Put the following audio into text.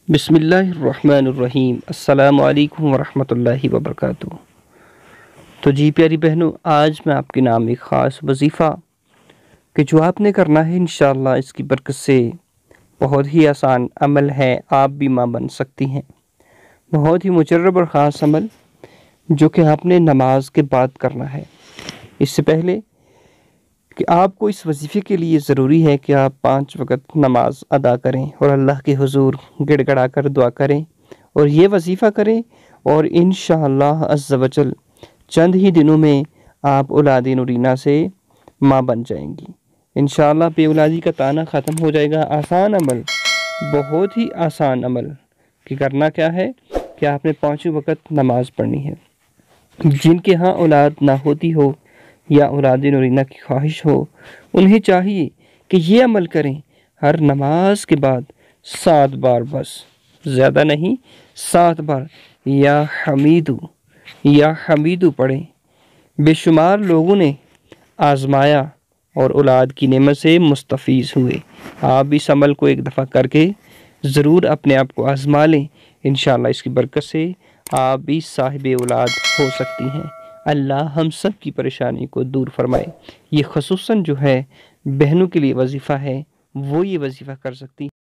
بسم اللہ الرحمن الرحیم۔ السلام علیکم ورحمۃ اللہ وبرکاتہ۔ تو جی پیاری بہنوں، آج میں آپ کے نام ایک خاص وظیفہ کہ جو آپ نے کرنا ہے انشاءاللہ اس کی برکت سے بہت ہی آسان عمل ہے، آپ بھی ماں بن سکتی ہیں۔ بہت ہی مجرب اور خاص عمل جو کہ آپ نے نماز کے بعد کرنا ہے۔ اس سے پہلے کہ آپ کو اس وظیفے کے لیے ضروری ہے کہ آپ 5 وقت نماز ادا کریں اور اللہ کے حضور گڑ گڑا کر دعا کریں اور یہ وظیفہ کریں، اور انشاءاللہ عز و جل چند ہی دنوں میں آپ اولاد نورینہ سے ماں بن جائیں گی۔ انشاءاللہ بے اولادی کا طعنہ ختم ہو جائے گا۔ آسان عمل، بہت ہی آسان عمل کہ کرنا کیا ہے کہ آپ نے 5 وقت نماز پڑھنی ہے۔ جن کے ہاں اولاد نہ ہوتی ہو یا اولاد نورینہ کی خواہش ہو، انہیں چاہیے کہ یہ عمل کریں، ہر نماز کے بعد 7 بار، بس زیادہ نہیں، 7 بار یا حمیدو پڑھیں۔ بے شمار لوگوں نے آزمایا اور اولاد کی نعمت سے مستفیض ہوئے۔ آپ اس عمل کو ایک دفعہ کر کے ضرور اپنے آپ کو آزما لیں، انشاءاللہ اس کی برکت سے آپ بھی صاحب اولاد ہو سکتی ہیں۔ اللہ ہم سب کی پریشانی کو دور فرمائے۔ یہ خصوصاً جو ہے بہنوں کے لیے وظیفہ ہے، وہ یہ وظیفہ کر سکتی ہیں۔